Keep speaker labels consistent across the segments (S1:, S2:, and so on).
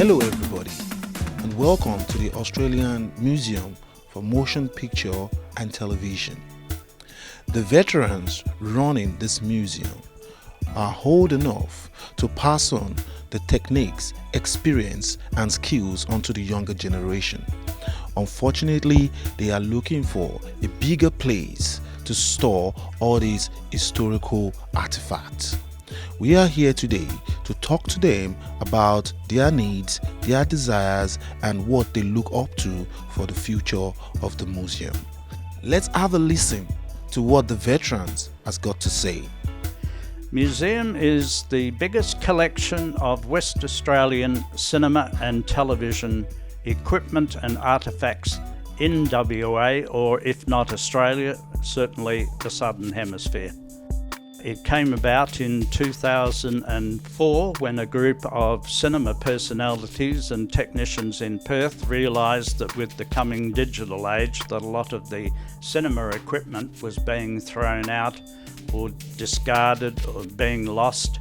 S1: Hello everybody, and welcome to the Australian Museum for Motion Picture and Television. The veterans running this museum are old enough to pass on the techniques, experience and skills onto the younger generation. Unfortunately, they are looking for a bigger place to store all these historical artifacts. We are here today to talk to them about their needs, their desires, and what they look up to for the future of the museum. Let's have a listen to what the veterans has got to say.
S2: Museum is the biggest collection of West Australian cinema and television equipment and artefacts in WA, or if not Australia, certainly the Southern Hemisphere. It came about in 2004 when a group of cinema personalities and technicians in Perth realised that with the coming digital age that a lot of the cinema equipment was being thrown out or discarded or being lost.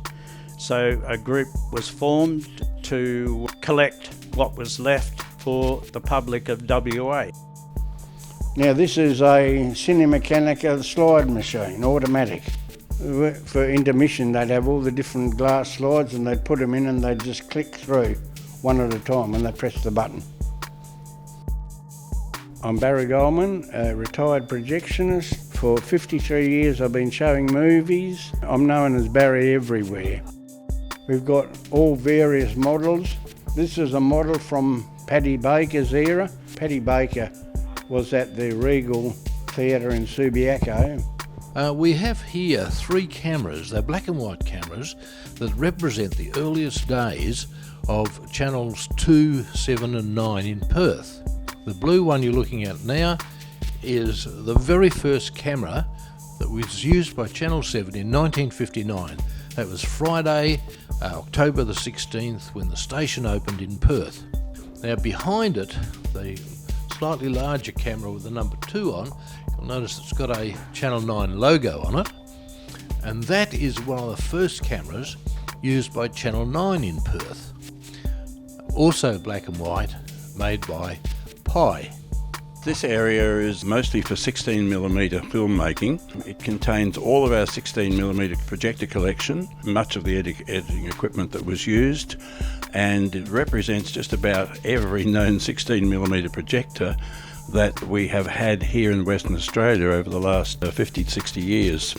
S2: So a group was formed to collect what was left for the public of WA.
S3: Now this is a cinemechanical slide machine, automatic. For intermission they'd have all the different glass slides and they'd put them in and they'd just click through one at a time when they press the button. I'm Barry Goldman, a retired projectionist. For 53 years I've been showing movies. I'm known as Barry everywhere. We've got all various models. This is a model from Paddy Baker's era. Paddy Baker was at the Regal Theatre in Subiaco.
S4: We have here three cameras. They're black and white cameras that represent the earliest days of channels 2, 7 and 9 in Perth. The blue one you're looking at now is the very first camera that was used by Channel 7 in 1959. That was Friday, October the 16th, when the station opened in Perth. Now behind it, the slightly larger camera with the number 2 on, you'll notice it's got a Channel 9 logo on it, and that is one of the first cameras used by Channel 9 in Perth. Also black and white, made by Pi.
S5: This area is mostly for 16mm filmmaking. It contains all of our 16mm projector collection, much of the editing equipment that was used, and it represents just about every known 16mm projector that we have had here in Western Australia over the last 50-60 years.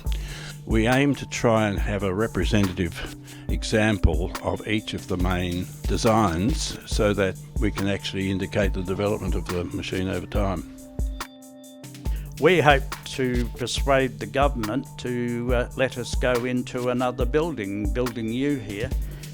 S5: We aim to try and have a representative example of each of the main designs so that we can actually indicate the development of the machine over time.
S2: We hope to persuade the government to let us go into another building, Building U here,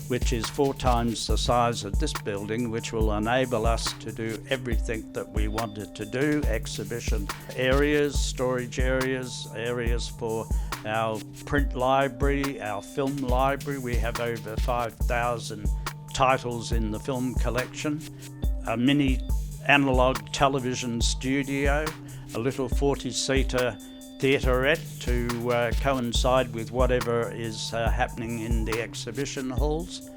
S2: which is 4 times the size of this building, which will enable us to do everything that we wanted to do: exhibition areas, storage areas, areas for our print library, our film library. We have over 5,000 titles in the film collection, a mini analogue television studio, a little 40-seater theaterette to coincide with whatever is happening in the exhibition halls.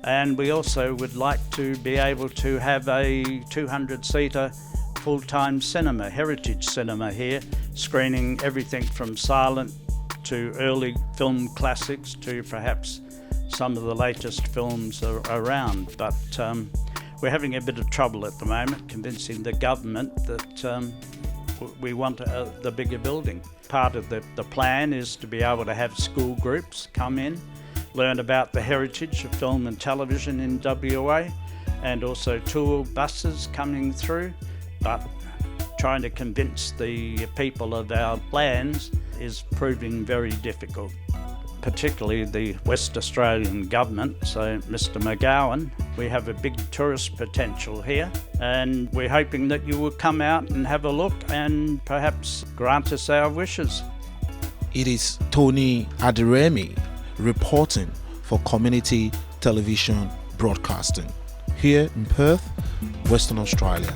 S2: And we also would like to be able to have a 200-seater full-time cinema, heritage cinema here, screening everything from silent to early film classics to perhaps some of the latest films around. But we're having a bit of trouble at the moment convincing the government that we want the bigger building. Part of the plan is to be able to have school groups come in, learn about the heritage of film and television in WA, and also tour buses coming through. But trying to convince the people of our plans is proving very difficult, particularly the West Australian Government. So Mr McGowan, we have a big tourist potential here, and we're hoping that you will come out and have a look and perhaps grant us our wishes.
S1: It is Tony Adiremi reporting for Community Television Broadcasting here in Perth, Western Australia.